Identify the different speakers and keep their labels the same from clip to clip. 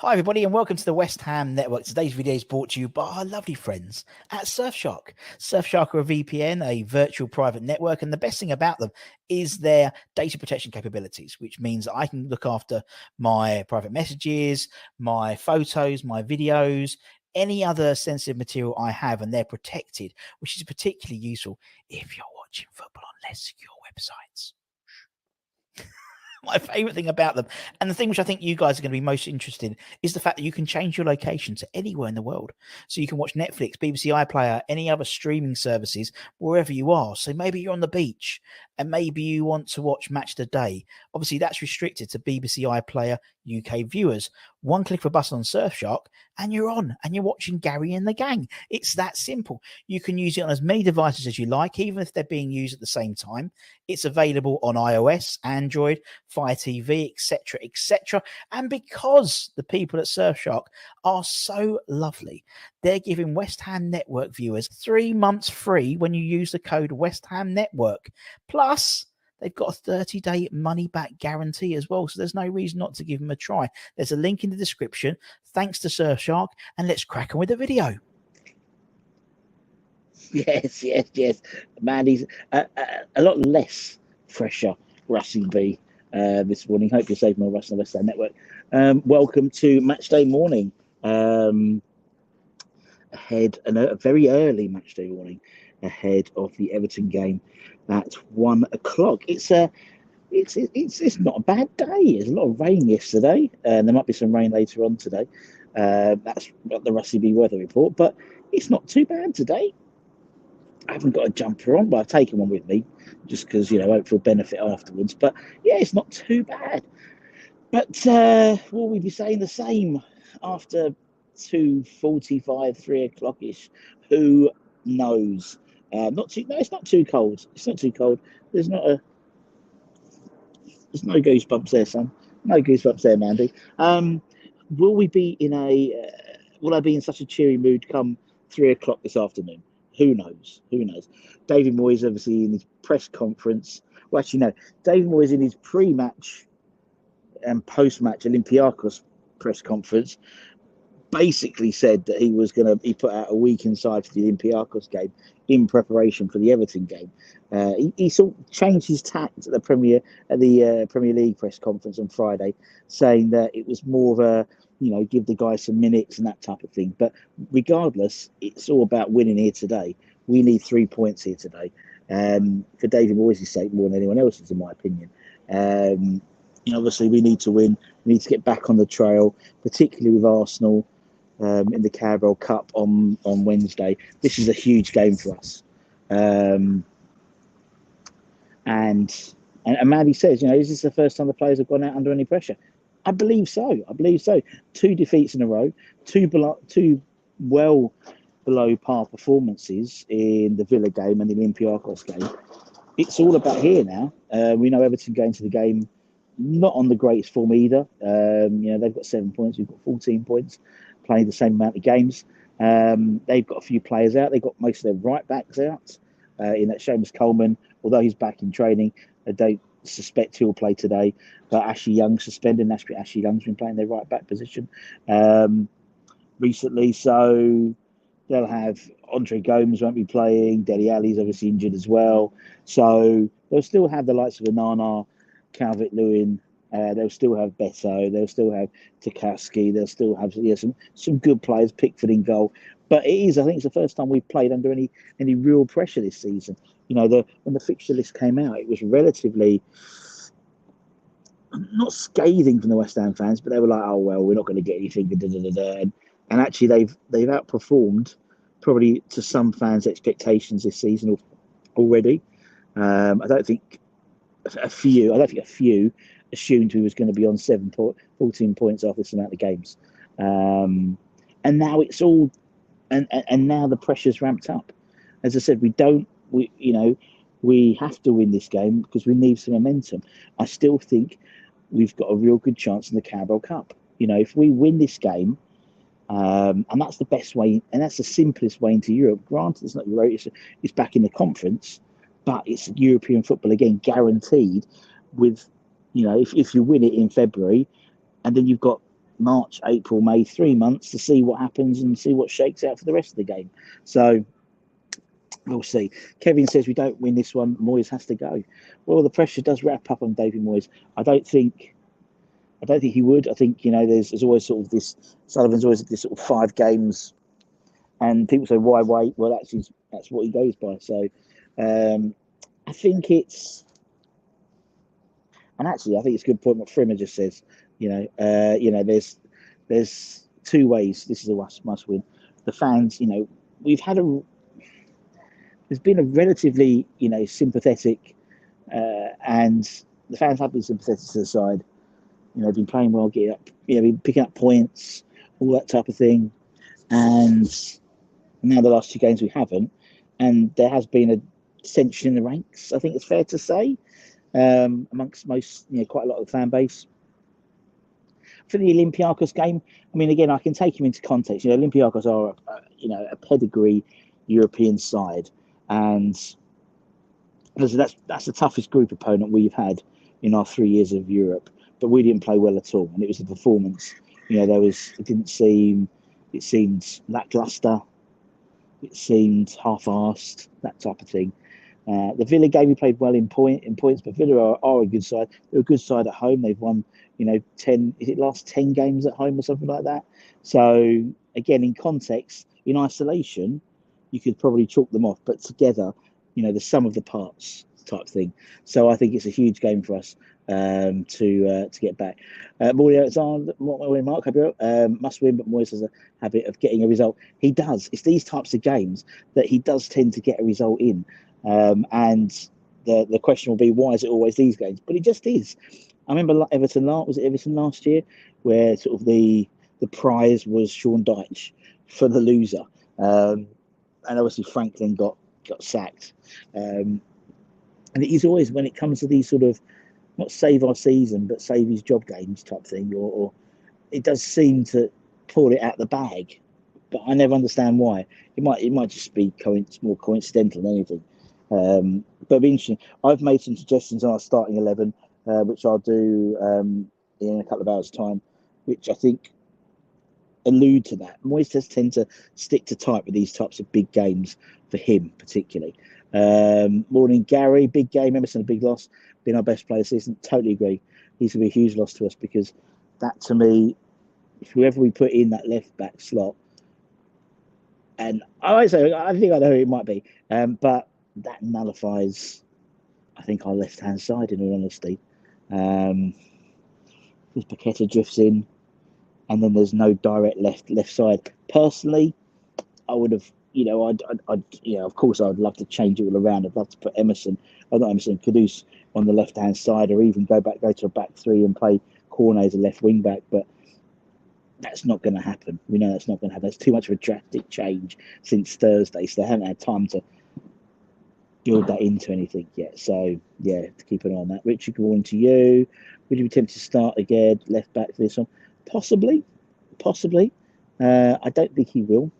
Speaker 1: Hi, everybody, and welcome to the West Ham Network. Today's video is brought to you by our lovely friends at Surfshark. Surfshark are a VPN, a virtual private network, and the best thing about them is their data protection capabilities, which means I can look after my private messages, my photos, my videos, any other sensitive material I have, and they're protected, which is particularly useful if you're watching football on less secure websites. My favorite thing about them, and the thing which I think you guys are going to be most interested in, is the fact that you can change your location to anywhere in the world. So you can watch Netflix, BBC iPlayer, any other streaming services wherever you are. So maybe you're on the beach and maybe you want to watch Matchday. Obviously, that's restricted to BBC iPlayer UK viewers. One click of a button on Surfshark and you're on and you're watching Gary and the gang. It's that simple. You can use it on as many devices as you like, even if they're being used at the same time. It's available on iOS, Android, Fire TV, etc., etc. And because the people at Surfshark are so lovely, they're giving West Ham Network viewers 3 months free when you use the code West Ham Network. Plus, they've got a 30-day money-back guarantee as well, so there's no reason not to give them a try. There's a link in the description. Thanks to Surfshark, and let's crack on with the video.
Speaker 2: Yes. Mandy's a lot less pressure, Rusty B, this morning. Hope you're safe, my Russ on the West Ham Network. Welcome to Matchday morning. Ahead, and a very early Matchday morning ahead of the Everton game at 1 o'clock. It's not a bad day. There's a lot of rain yesterday, and there might be some rain later on today. That's not the Rusty B weather report, but it's not too bad today. I haven't got a jumper on, but I've taken one with me just because, I won't feel benefit afterwards. But yeah, it's not too bad. But will we be saying the same after 2:45, 3 o'clock-ish? Who knows? No, it's not too cold. It's not too cold. There's no goosebumps there, son. No goosebumps there, Mandy. Will we be will I be in such a cheery mood come 3 o'clock this afternoon? Who knows? David Moyes, obviously, in his press conference. Well, actually, no. David Moyes, in his pre-match and post-match Olympiacos press conference, basically said that he put out a week inside for the Olympiacos game in preparation for the Everton game. He sort of changed his tact at the Premier League press conference on Friday, saying that it was more of a, give the guys some minutes and that type of thing. But regardless, it's all about winning here today. We need 3 points here today. For David Moyes' sake, more than anyone else's, in my opinion. Obviously, we need to win. We need to get back on the trail, particularly with Arsenal in the Carabao Cup on Wednesday. This is a huge game for us. And Maddie says, is this the first time the players have gone out under any pressure? I believe so. 2 defeats in a row, two well below par performances in the Villa game and the Olympiacos game. It's all about here now. We know Everton going to the game not on the greatest form either. They've got 7 points. We've got 14 points, playing the same amount of games. They've got a few players out. They've got most of their right backs out. In that Seamus Coleman, although he's back in training, I don't suspect he'll play today. But Ashley Young's suspended. Ashley Young's been playing their right back position recently. So they'll have Andre Gomes won't be playing. Dele Alli's obviously injured as well. So they'll still have the likes of Onana, Calvert-Lewin. They'll still have Beto. They'll still have Tarkowski. They'll still have some good players. Pickford in goal. But I think it's the first time we've played under any real pressure this season. When the fixture list came out, it was relatively not scathing from the West Ham fans, but they were like, "Oh well, we're not going to get anything." And actually, they've outperformed probably to some fans' expectations this season already. I don't think a few assumed we was going to be on 14 points after this amount of games. And now it's all, and now the pressure's ramped up. As I said, we have to win this game because we need some momentum. I still think we've got a real good chance in the Carabao Cup. If we win this game, and that's the best way, and that's the simplest way into Europe. Granted, it's not Europe; it's back in the conference, but it's European football again, guaranteed. With if you win it in February, and then you've got March, April, May, 3 months to see what happens and see what shakes out for the rest of the game. So we'll see. Kevin says we don't win this one, Moyes has to go. Well, the pressure does wrap up on David Moyes. I don't think he would. I think, there's always sort of this, Sullivan's always this sort of 5 games, and people say, why wait? Well, that's what he goes by. So I think it's, and actually I think it's a good point what Frimmer just says. There's 2 ways. This is a must win. The fans, there's been a relatively, sympathetic, and the fans have been sympathetic to the side. Been playing well, getting up, been picking up points, all that type of thing. And now the last 2 games we haven't, and there has been a dissension in the ranks. I think it's fair to say, amongst most, quite a lot of the fan base. For the Olympiacos game, I mean, again, I can take him into context. Olympiacos are, a pedigree European side, and that's the toughest group opponent we've had in our 3 years of Europe. But we didn't play well at all, and it was a performance. It seemed lackluster. It seemed half-arsed, that type of thing. The Villa game, we played well in points, but Villa are a good side. They're a good side at home. They've won, 10. Is it last 10 games at home or something like that? So again, in context, in isolation, you could probably chalk them off, but together, the sum of the parts type thing. So I think it's a huge game for us to get back. Morley Alexander, Mark, must win, but Moyes has a habit of getting a result. He does. It's these types of games that he does tend to get a result in. And the question will be, why is it always these games? But it just is. I remember Everton last year, where sort of the prize was Sean Dyche for the loser, and obviously Franklin got sacked. And it is always, when it comes to these sort of, not save our season, but save his job games type thing, or it does seem to pull it out the bag. But I never understand why. It might just be more coincidental than anything. But it'll be interesting. I've made some suggestions on our starting 11, which I'll do in a couple of hours' time, which I think allude to that. Moyes does tend to stick to type with these types of big games for him, particularly. Morning, Gary. Big game. Emerson, a big loss. Been our best player this season. Totally agree. He's going to be a huge loss to us, because that, to me, whoever we put in that left back slot, and I think I know who it might be, but that nullifies, I think, our left-hand side, in all honesty. Because Paqueta drifts in, and then there's no direct left side. Personally, I would have, of course, I'd love to change it all around. I'd love to put Kudus on the left-hand side, or even go to a back 3 and play Cornet as a left wing back. But that's not going to happen. We know that's not going to happen. It's too much of a drastic change since Thursday, so they haven't had time to build that into anything yet. So, yeah, to keep an eye on that. Richard, good morning to you. Would you be tempted to start again, left back for this one? Possibly. I don't think he will.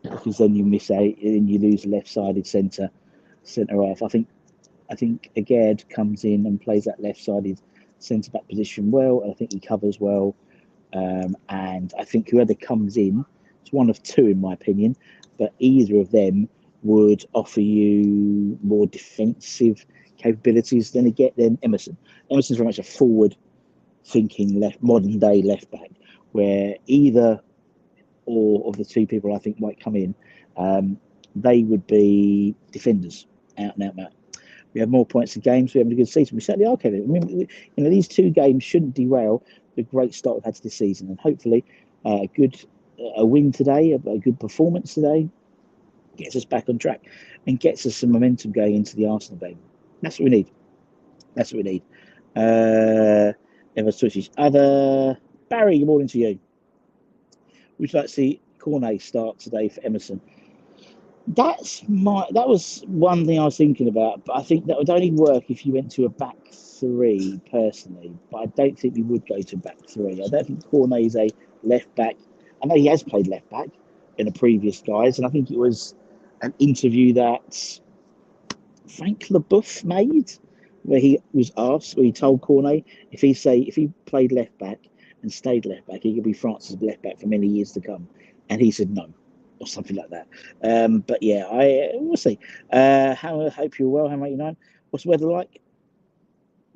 Speaker 2: Because then you miss out and you lose a left-sided centre half. I think Agard comes in and plays that left-sided centre-back position well, and I think he covers well. And I think whoever comes in, it's one of 2 in my opinion, but either of them would offer you more defensive capabilities than Emerson. Emerson's very much a forward-thinking modern-day left-back, where either or of the 2 people I think might come in, they would be defenders, out and out. We have more points in games. We're having a good season. We certainly are, Kevin. I mean, these 2 games shouldn't derail the great start we've had to this season, and hopefully a win today, a good performance today, gets us back on track and gets us some momentum going into the Arsenal game. That's what we need. Ever switches. Barry, good morning to you. Would you like to see Cornet start today for Emerson? That was one thing I was thinking about, but I think that would only work if you went to a back 3 personally. But I don't think we would go to back 3. I don't think Cornet is a left back. I know he has played left back in a previous guise, and I think it was an interview that Frank LeBoeuf made where he was asked, where he told Cornet if he played left back and stayed left back, he could be France's left back for many years to come, and he said no, or something like that. But yeah, we'll see. I hope you're well. How 89? What's the weather like?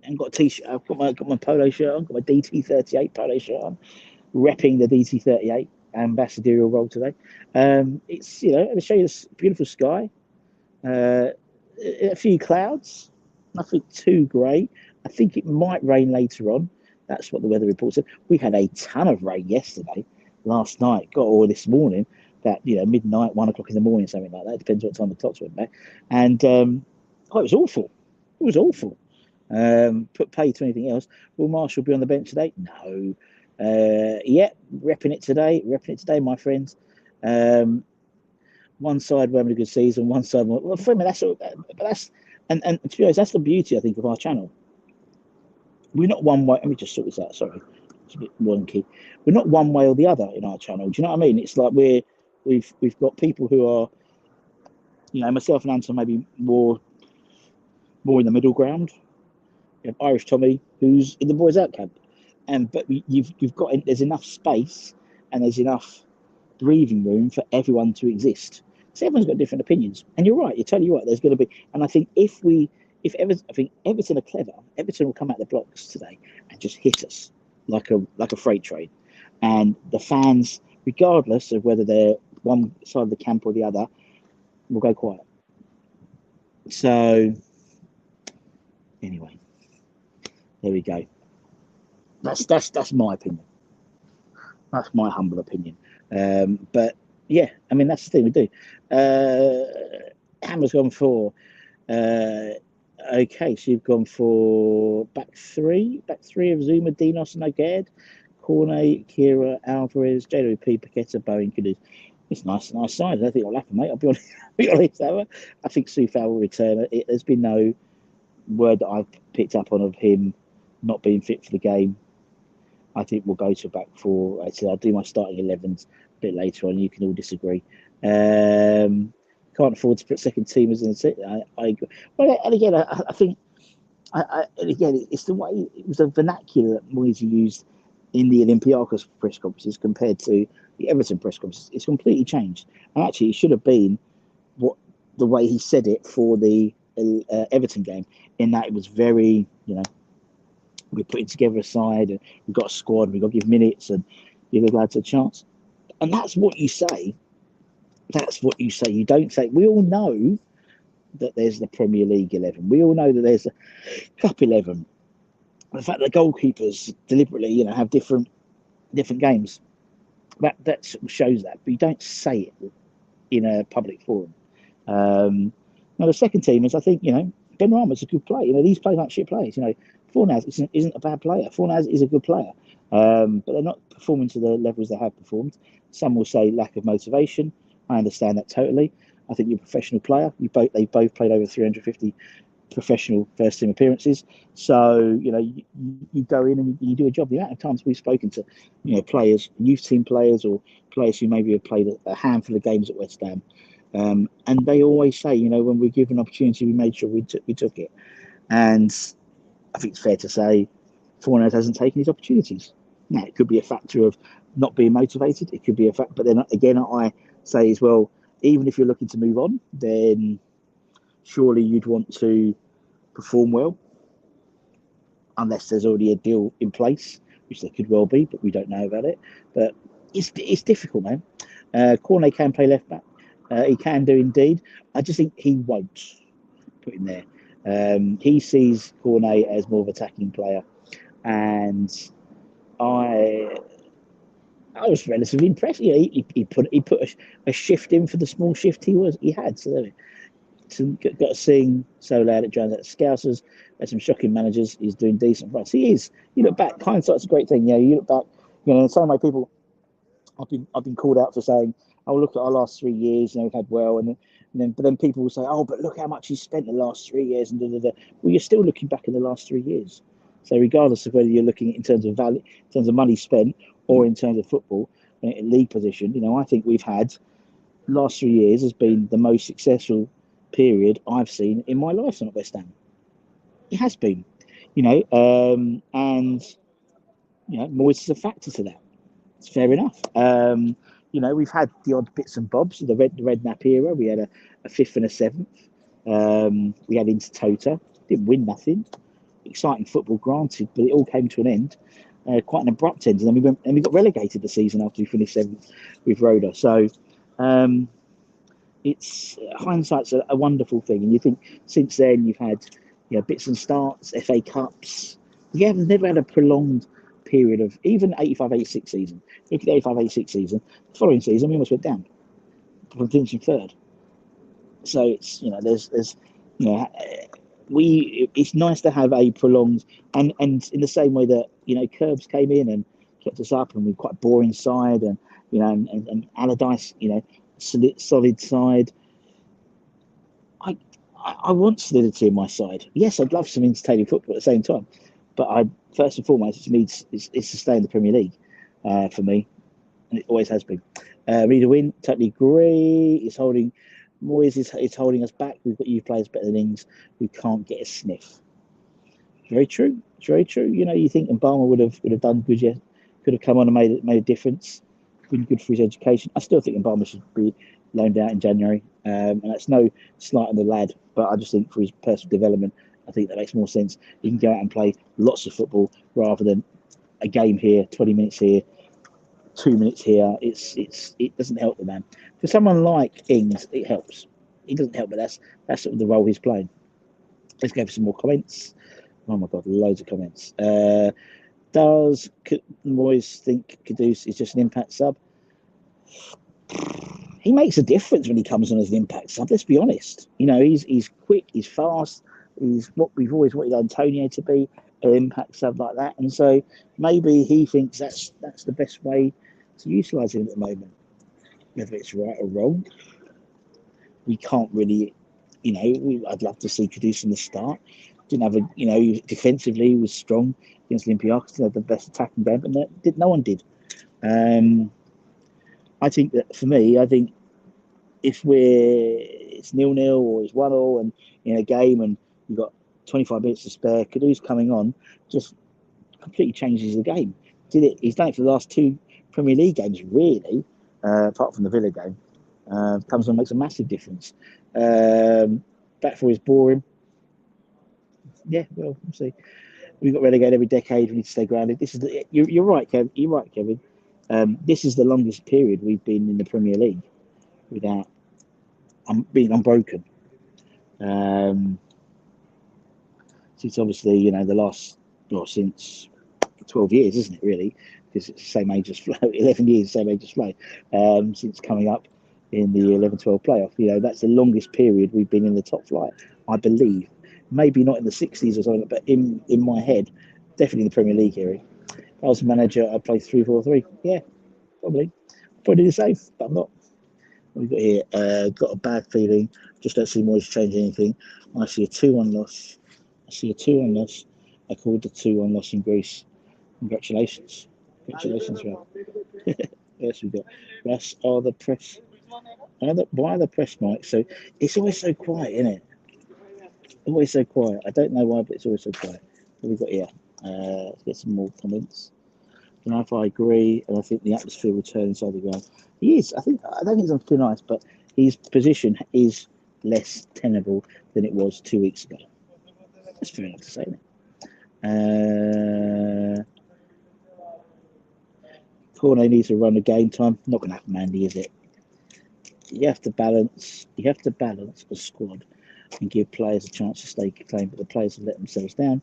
Speaker 2: I've got a t-shirt. I've got my polo shirt on. Got my DT38 polo shirt on. Repping the DT38 ambassadorial role today. It's I'll show you this beautiful sky. A few clouds. Nothing too grey. I think it might rain later on. That's what the weather report said. We had a ton of rain yesterday, last night, this morning. That midnight, 1 o'clock in the morning, something like that. Depends what time the clocks went back. And it was awful. It was awful. Put pay to anything else. Will Marshall be on the bench today? No. Yeah, repping it today, my friends. One side we're having a good season, one side. Well, for me, and to be honest, that's the beauty, I think, of our channel. We're not one way. Let me just sort this out. Sorry, it's a bit wonky. We're not one way or the other in our channel. Do you know what I mean? It's like we've got people who are, myself and Anton maybe more in the middle ground. You have Irish Tommy, who's in the boys out camp, but there's enough space and there's enough breathing room for everyone to exist. So everyone's got different opinions, and you're right. You're totally right. There's going to be, and I think I think Everton are clever. Everton will come out the blocks today and just hit us like a freight train, and the fans, regardless of whether they're one side of the camp or the other, will go quiet. So anyway, there we go. That's my opinion. That's my humble opinion. But yeah, I mean, that's the thing we do. Hammer's gone for okay, so you've gone for back three of Zuma, Dinos, and Noged, Cornet, Kira, Alvarez, JWP, Paqueta, Bowen, Kudus. It's nice side. I don't think it'll happen, mate. I'll be honest. I think Soufal will return. There's been no word that I've picked up on of him not being fit for the game. I think we'll go to back four. I'll do my starting 11s a bit later on. You can all disagree. Can't afford to put second teamers in the city. I agree. Well, and again, I think, again, it's the way, it was a vernacular that Moyes used in the Olympiacos press conferences compared to the Everton press conferences. It's completely changed. And actually, it should have been the way he said it for the Everton game, in that it was very, we're putting together a side and we've got a squad, we've got to give minutes and give the lads a chance. And that's what you say. You don't say, we all know that there's the Premier League 11. We all know that there's a Cup 11. The fact that goalkeepers deliberately, have different games, that shows that. But you don't say it in a public forum. Now, the second team is, I think, Benrahma's a good player. These players aren't shit players. Fornals isn't a bad player. Fornals is a good player. But they're not performing to the levels they have performed. Some will say lack of motivation. I understand that totally. I think you're a professional player. They both played over 350 professional first team appearances. So, you go in and you do a job. The amount of times we've spoken to, players, youth team players or players who maybe have played a handful of games at West Ham. And they always say, when we're given an opportunity, we made sure we took it. And I think it's fair to say Fornals hasn't taken his opportunities. Now, it could be a factor of not being motivated. It could be a fact. But then again, I say as well, even if you're looking to move on, then surely you'd want to perform well, unless there's already a deal in place, which there could well be, but we don't know about it. But it's difficult, man. Cornet can play left back. He can do indeed. I just think he won't put him there. He sees Cornet as more of an attacking player, and I was relatively impressed. He put a shift in for the small shift he had. So got to sing so loud it drowns out the Scousers. There's some shocking managers. He's doing decent for us. He is. You look back, hindsight's a great thing. You look back. In the same way people, I've been called out for saying, "Oh, look at our last 3 years. We've had well," but then people will say, "Oh, but look how much he spent the last 3 years." And Well, you're still looking back in the last 3 years. So regardless of whether you're looking in terms of value, in terms of money spent, or in terms of football, in league position, I think we've had last 3 years has been the most successful period I've seen in my life at West Ham. It has been, and Moyes is a factor to that. It's fair enough. We've had the odd bits and bobs of the Redknapp era. We had a fifth and a seventh. We had into Tota, didn't win nothing. Exciting football, granted, but it all came to an end, quite an abrupt end. And then we got relegated the season after we finished seventh with Roda. So it's hindsight's a wonderful thing. And you think since then you've had bits and starts, FA Cups. Yeah, we've never had a prolonged period of even 85-86 season. Look at the 85-86 season. The following season, we almost went down from finishing third. So it's there's it's nice to have a prolonged and in the same way that Curbs came in and kept us up and we're quite boring side and and Allardyce solid side. I want solidity in my side. Yes, I'd love some entertaining football at the same time, but first and foremost it's to stay in the Premier League for me, and it always has been. Read a win, totally agree. It's holding. Moyes is holding us back. We've got youth players better than Ings. We can't get a sniff. Very true. It's very true. You think Obama would have done good. Yeah, could have come on and made a difference. Been good for his education. I still think Obama should be loaned out in January, and that's no slight on the lad. But I just think for his personal development, I think that makes more sense. He can go out and play lots of football rather than a game here, 20 minutes here, 2 minutes here. It doesn't help the man. For someone like Ings, it helps. It doesn't help, but that's sort of the role he's playing. Let's go for some more comments. Oh my God, loads of comments. Does Moyes think Kudus is just an impact sub? He makes a difference when he comes on as an impact sub. Let's be honest. He's quick, he's fast. He's what we've always wanted Antonio to be, an impact sub like that. And so maybe he thinks that's the best way to utilise him at the moment. Whether it's right or wrong, we can't really. I'd love to see Kudus in the start. Didn't have defensively he was strong against Olympiacos. Had the best attacking game, but no one did. I think that for me, if it's 0-0 or it's 1-0 and in a game and you've got 25 minutes to spare, Kudus coming on just completely changes the game. He's done it for the last two Premier League games, really, apart from the Villa game. Comes on, makes a massive difference. Back four is boring. Yeah, well, we'll see. We got relegated every decade. We need to stay grounded. You're right, Kev. You're right, Kevin. This is the longest period we've been in the Premier League without being unbroken. Since obviously, the last, since 12 years, isn't it, really? Because it's the same age as Flo, 11 years, same age as Flo, since coming up in the 11-12 playoff. That's the longest period we've been in the top flight, I believe. Maybe not in the 60s or something, but in my head, definitely in the Premier League area. If I was a manager, I'd play 3-4-3. Yeah, probably the same, but I'm not. What have we got here? Got a bad feeling. Just don't see Moyes change anything. I see a 2-1 loss. I called the 2-1 loss in Greece. Congratulations, Ralph. Yes, we got Russ. The press. Why are the press mics? So it's always so quiet, isn't it? Always so quiet. I don't know why, but it's always so quiet. What have we got here? Let's get some more comments. And if I agree, and I think the atmosphere will turn inside the ground. He is. I don't think he's on too nice, but his position is less tenable than it was 2 weeks ago. That's fair enough to say, isn't it? Cornet needs to run a game time. Not going to happen, Mandy, is it? You have to balance a squad and give players a chance to stay claim, but the players have let themselves down.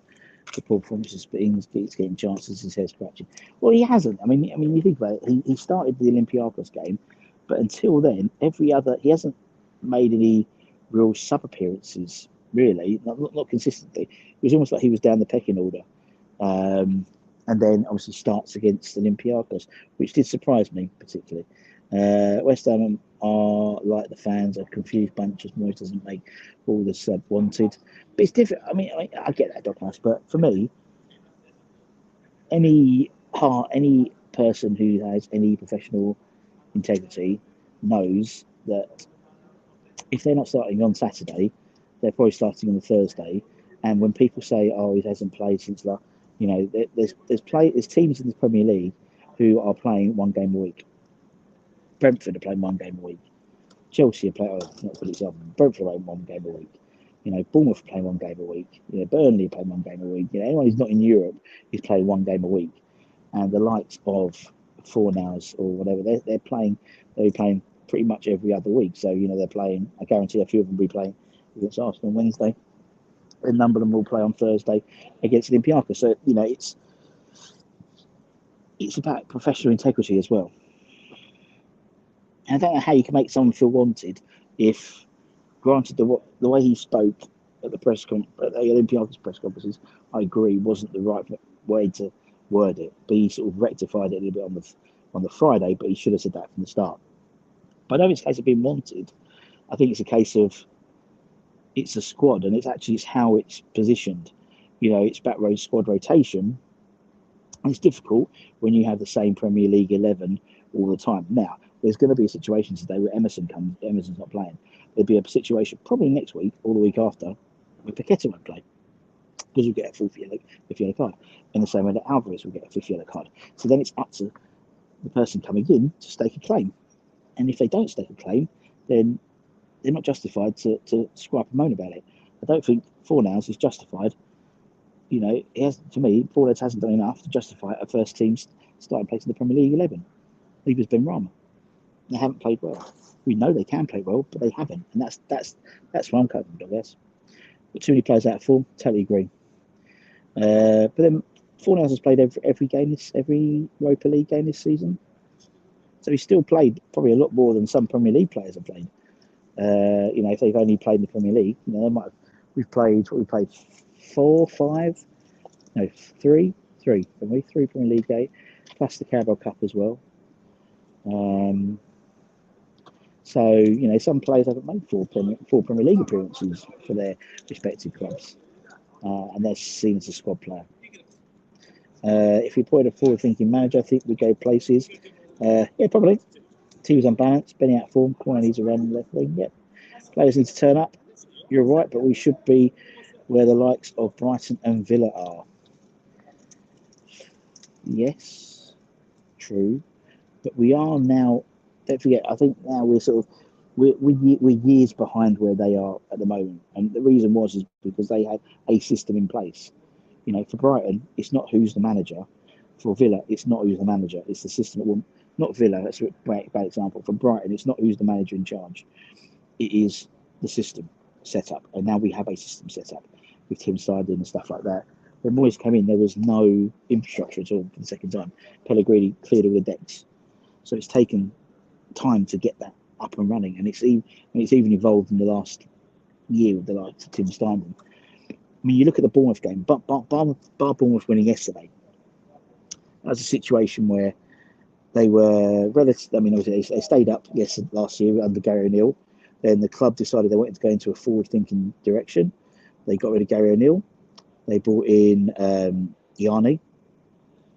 Speaker 2: The poor performances, but Ings keeps getting chances, his head scratching. Well, he hasn't. I mean, you think about it. He started the Olympiacos game, but until then, he hasn't made any real sub appearances. Really, not consistently. It was almost like he was down the pecking order, and then obviously starts against Olympiacos, which did surprise me particularly. West Ham are like the fans, a confused bunch as Moyes doesn't make all the sub wanted. But it's different. I mean, I get that, Douglas, but for me, any person who has any professional integrity knows that if they're not starting on Saturday, they're probably starting on the Thursday, And when people say, "Oh, he hasn't played since last," there's teams in the Premier League who are playing one game a week. Brentford are playing one game a week. Chelsea are playing, not for example, Brentford are playing one game a week. Bournemouth are playing one game a week. Burnley are playing one game a week. Anyone who's not in Europe is playing one game a week. And the likes of Fornals or whatever, they're playing pretty much every other week. So, they're playing, I guarantee a few of them will be playing against Arsenal on Wednesday. A number of them will play on Thursday against Olympiacos. So, it's about professional integrity as well. And I don't know how you can make someone feel wanted if, granted, the way he spoke at the Olympiacos press conferences, I agree, wasn't the right way to word it. But he sort of rectified it a little bit on the Friday, but he should have said that from the start. But I don't think it's a case of being wanted. I think it's a case of it's a squad, and it's how it's positioned. It's back row squad rotation. And it's difficult when you have the same Premier League 11 all the time. Now, there's going to be a situation today where Emerson's not playing. There'll be a situation probably next week or the week after where Paqueta won't play because he'll get a fifth yellow card. In the same way that Alvarez will get a fifth yellow card. So then it's up to the person coming in to stake a claim. And if they don't stake a claim, then they're not justified to scrap and moan about it. I don't think Fornals is justified. To me, Fornals hasn't done enough to justify a first team starting place in the Premier League 11. Neither has Benrahma. They haven't played well. We know they can play well, but they haven't, and that's where I'm coming from, I guess. But too many players out of form. Totally agree. But then Fornals has played every Europa League game this season, so he's still played probably a lot more than some Premier League players have played. If they've only played in the Premier League, they might have. We played 4, 5, no 3, haven't we? 3 Premier League games, plus the Carabao Cup as well. So some players haven't made 4 Premier League appearances for their respective clubs, and they're seen as a squad player. If you appoint a forward-thinking manager, I think we go places. Yeah, probably. Team's unbalanced, Benny out of form, corner needs a run left wing. Yep. Players need to turn up. You're right, but we should be where the likes of Brighton and Villa are. Yes, true, but we are now. Don't forget, I think now we're years behind where they are at the moment, and the reason is because they had a system in place. For Brighton, it's not who's the manager. For Villa, it's not who's the manager. It's the system. Not Villa. That's a bad example. For Brighton, it's not who's the manager in charge. It is the system set up, and now we have a system set up with Tim Steidlin and stuff like that. When Moyes came in, there was no infrastructure at all for the second time. Pellegrini cleared all the decks, so it's taken time to get that up and running, and it's even evolved in the last year with the likes of Tim Steidlin. I mean, you look at the Bournemouth game, but Bournemouth winning yesterday. That was a situation where they were relative. I mean, obviously they stayed up last year under Gary O'Neill. Then the club decided they wanted to go into a forward-thinking direction. They got rid of Gary O'Neill. They brought in Iranu,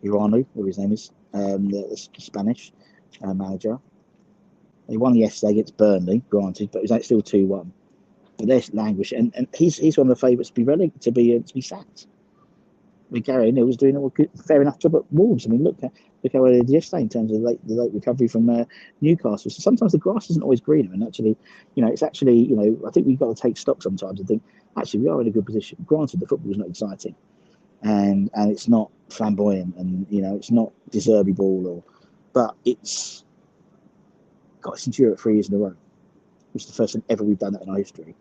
Speaker 2: whatever his name is, the Spanish manager. They won yesterday against Burnley, granted, but it was still 2-1. But there's language, and he's one of the favourites to be sacked. I mean, Gary O'Neill was doing a fair enough job at Wolves. I mean, look how they did yesterday in terms of the late recovery from Newcastle. So sometimes the grass isn't always greener, and actually, it's actually, I think we've got to take stock sometimes and think, actually, we are in a good position. Granted, the football is not exciting, and it's not flamboyant, and it's not deservy ball, but it's got us into Europe 3 years in a row, which is the first time ever we've done that in our history.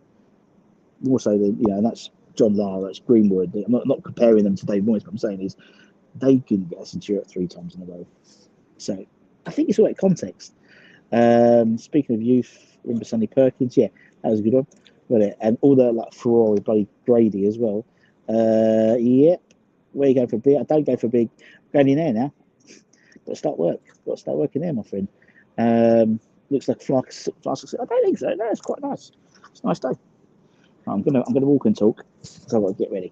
Speaker 2: More so than and that's John Lara, that's Greenwood. I'm not comparing them to Dave Moyes, but I'm saying is they couldn't get us into Europe 3 times in a row. So I think it's all that context. Speaking of youth, remember Sonny Perkins? Yeah, that was a good one. Got it. And all the Ferrari, bloody Grady as well. Yep. Where you going for big? I don't go for big. Going in there now. Got to start working there, my friend. Looks like flask. I don't think so. No, it's quite nice. It's a nice day. I'm gonna walk and talk, so I've got to get ready.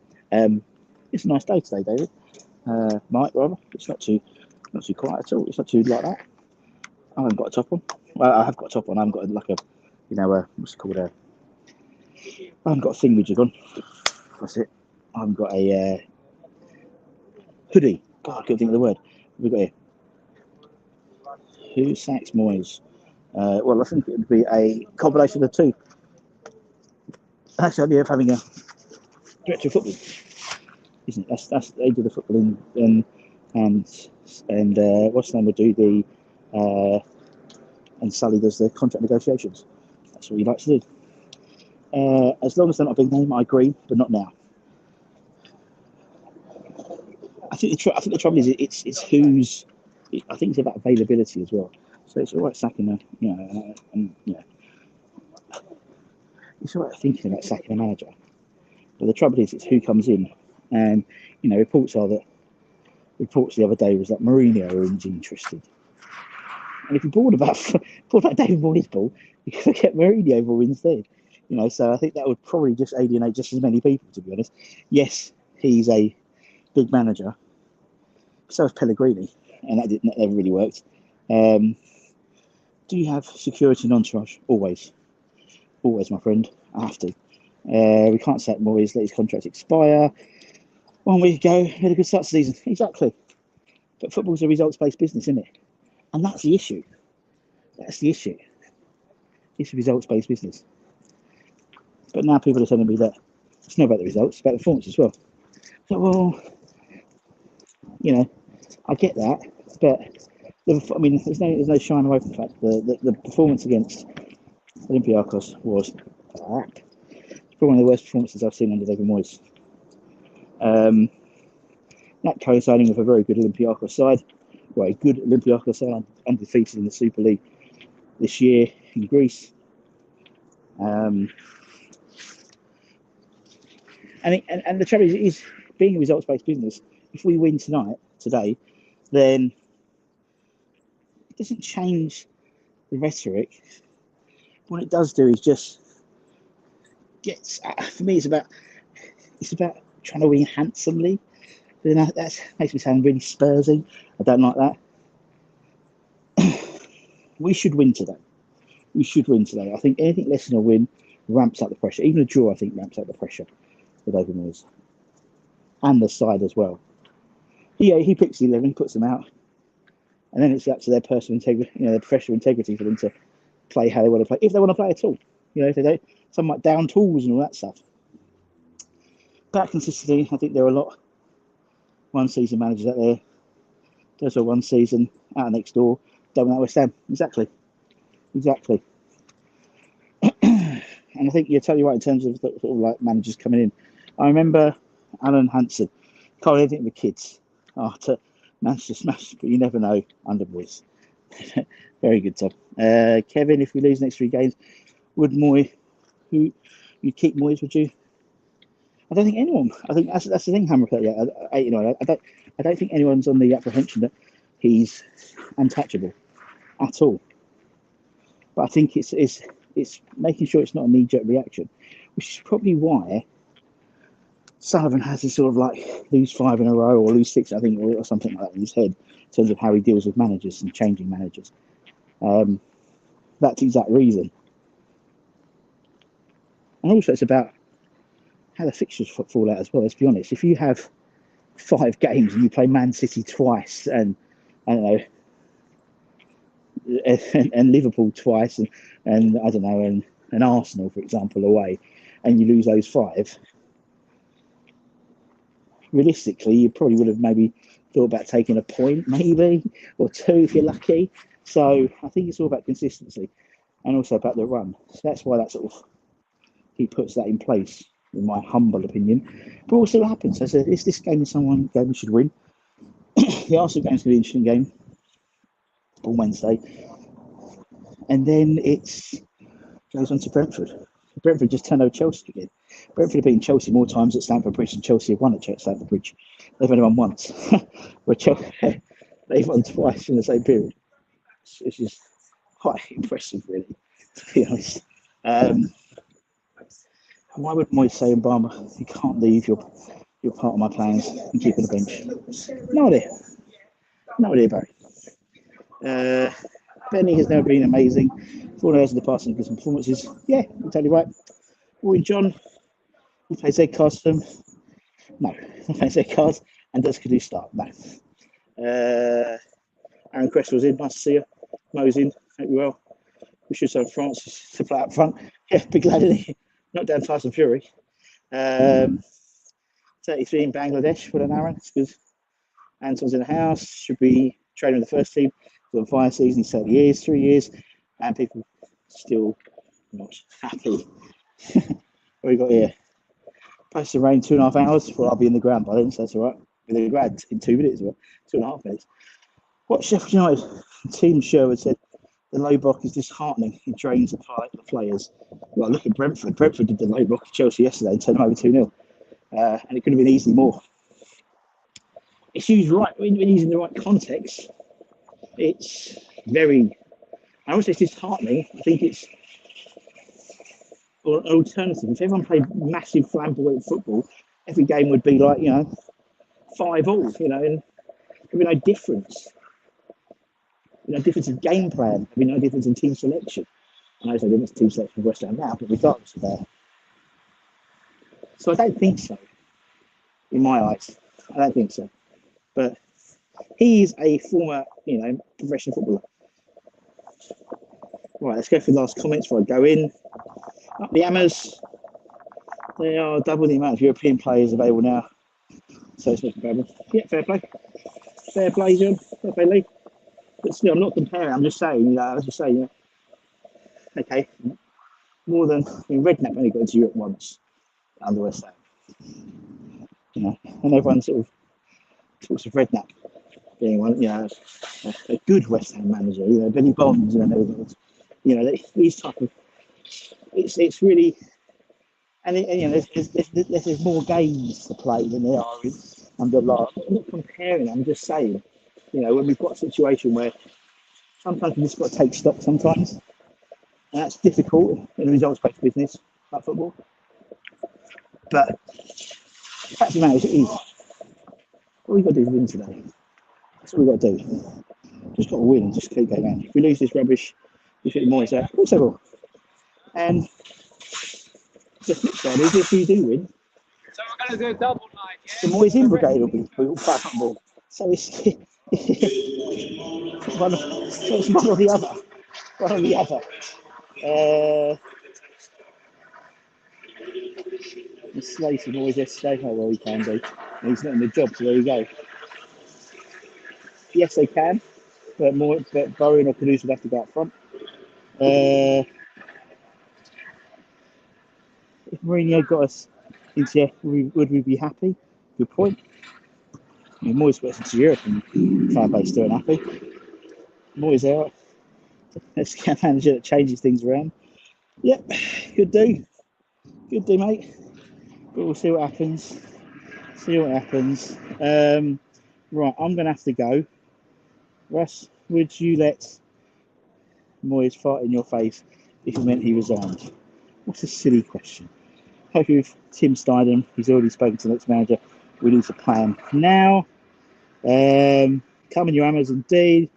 Speaker 2: It's a nice day today, David. Mike, rather. It's not too quiet at all. It's not too like that. I haven't got a top on. Well, I have got a top on. I haven't got what's it called? I haven't got a thingamajig on. That's it. I've got a hoodie. God, I couldn't think of the word. We've got here. Who sacks Moyes? Well, I think it would be a combination of the two. That's the idea of having a director of football, isn't it? That's they do the football and what's the name would do the and Sally does the contract negotiations. That's what he likes to do. As long as they're not a big name, I agree, but not now. I think the trouble is it's who's. I think it's about availability as well. So it's all right sacking a, it's all right thinking about sacking a manager. But the trouble is it's who comes in, and reports the other day was that Mourinho is interested. And if you're bored about David Moyes ball, you could get Mourinho ball instead. So I think that would probably just alienate just as many people, to be honest. Yes, he's a big manager. So is Pellegrini, and that never really worked. Do you have security and entourage? Always, my friend. I have to. We can't sack Moyes, let his contract expire. 1 week ago, we had a good start to the season. Exactly. But football's a results-based business, isn't it? And that's the issue. It's a results-based business. But now people are telling me that it's not about the results, it's about the performance as well. So, well, I get that, but there's no shying away from the fact the performance against Olympiacos was crap. It's probably one of the worst performances I've seen under David Moyes. That coinciding with a very good Olympiacos side, well, a good Olympiacos side, undefeated in the Super League this year in Greece. And the trouble is being a results-based business. If we win today, then it doesn't change the rhetoric. What it does do is just for me, it's about trying to win handsomely. That makes me sound really Spursy. I don't like that. We should win today. I think anything less than a win ramps up the pressure. Even a draw, I think, ramps up the pressure for David Moyes and the side as well. He picks the 11, puts them out, and then it's up to their personal integrity, their professional integrity for them to play how they want to play, if they want to play at all. If they don't, some might down tools and all that stuff. But consistency, I think there are a lot one-season managers out there. Those are 1 season out next door. Don't know West Ham. Exactly. And I think you're totally right in terms of sort of like managers coming in. I remember Alan Hansen. Can't really think of the kids after Manchester smash, but you never know under Moyes. Very good, Tom. Kevin, if we lose the next 3 games, would you keep Moyes? Would you? I don't think anyone. I think that's the thing, Hammer. Yeah, I don't think anyone's on the apprehension that he's untouchable at all. But I think it's making sure it's not a knee-jerk reaction, which is probably why Sullivan has this sort of like lose 5 in a row or lose 6, I think, or something like that in his head in terms of how he deals with managers and changing managers. That's the exact reason. And also it's about how the fixtures fall out as well. Let's be honest. If you have 5 games and you play Man City twice and I don't know, and Liverpool twice and I don't know, and Arsenal, for example, away, and you lose those 5, realistically, you probably would have maybe thought about taking a point, maybe, or 2 if you're lucky. So I think it's all about consistency and also about the run. So that's why he puts that in place, in my humble opinion. But also what happens, I said, this game is game we should win. The Arsenal game's going to be an interesting game on Wednesday. And then it goes on to Brentford. Brentford just turned over Chelsea again. Brentford have beaten Chelsea more times at Stamford Bridge than Chelsea have won at Stamford Bridge. They've only won once. Where Chelsea, they've won twice in the same period. It's just quite impressive, really, to be honest. Why would Moyes say, Obama, you can't leave, you're part of my plans and keep on the bench? No idea, Barry. Benny has never been amazing. 4 hours in the past and good performances. Yeah, you're totally right. Roy John, he plays Ed Carson. No. Fancy cards. And does Cadu start? No. Aaron Cresswell's in. Nice to see you. Mo's in. Hope you well. We should have Francis to play up front. Yeah, big lad, isn't he? Not down Tyson Fury. 33 in Bangladesh. Well done, Aaron. It's good. Anton's in the house. Should be training with the first team. He's on fire season. He's 30 years, 3 years. And people still not happy. What we got here? Supposed to rain 2.5 hours. Well, I'll be in the ground by then, so that's all right. With the grad in 2 minutes, or 2.5 minutes. What Sheffield United team Sherwood said, the low block is disheartening. It drains the players. Well, look at Brentford. Brentford did the low block at Chelsea yesterday and turned them over 2-0. And it could have been easily more. It's used right, when used in the right context, it's very, I would say it's disheartening. I think it's an alternative. If everyone played massive flamboyant football, every game would be like, 5-5, and there'd be no difference. No difference in game plan. There'd be no difference in team selection. I know there's no difference in team selection for West Ham now, but regardless of that. So I don't think so, in my eyes. I don't think so. But he is a former, professional footballer. Right, let's go for the last comments before I go in. Up the Hammers. They are double the amount of European players available now. So it's not comparable. Yeah, fair play. Fair play, John. Fair play, Lee. But still, I'm not comparing. I'm just saying, okay, more than, Redknapp only got to Europe once under West Ham. And everyone sort of talks of Redknapp being one, a good West Ham manager, Benny Bonds and everything else. These type of, it's really, and there's more games to play than there are under Lark. I'm not comparing, I'm just saying, when we've got a situation where sometimes we just got to take stock sometimes, and that's difficult in a results-based business like football. But the fact of the matter is, it is. All we've got to do is win today. That's all we've got to do. Just got to win and just keep going on. If we lose this rubbish, we hit the Moyes out. Of course they will. And the flip side is, if we do win,
Speaker 3: so we're going to do a double night, yeah?
Speaker 2: the Moyes in brigade will be football. So it's one or the other. One or the other. The Slater Moyes yesterday, how well he can do. And he's not in the job, so there you go. Yes, they can, but Bowen or Caduce would have to go up front. If Mourinho got us into, would we be happy? Good point. Moyes got us into Europe and fan base still unhappy. Moyes there. Let's get a manager that changes things around. Yep, good do, mate. But we'll see what happens. Right, I'm going to have to go. Russ, would you let Moyes fart in your face if it meant he resigned? What's a silly question? Hope with Tim Steidham, he's already spoken to the next manager. We need to plan now. Come in your hammers indeed.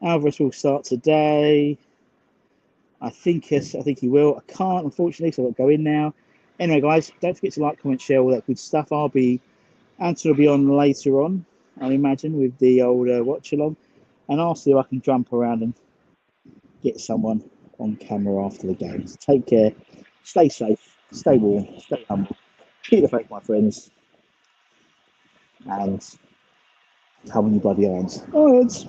Speaker 2: Alvarez will start today. I think he will. I can't, unfortunately, so I'll go in now. Anyway, guys, don't forget to like, comment, share, all that good stuff. Anton will be on later on, I imagine, with the old watch along. And I'll see if I can jump around and get someone on camera after the game. So take care, stay safe, stay warm, stay humble, keep the faith, my friends, and come on, you bloody irons. All right.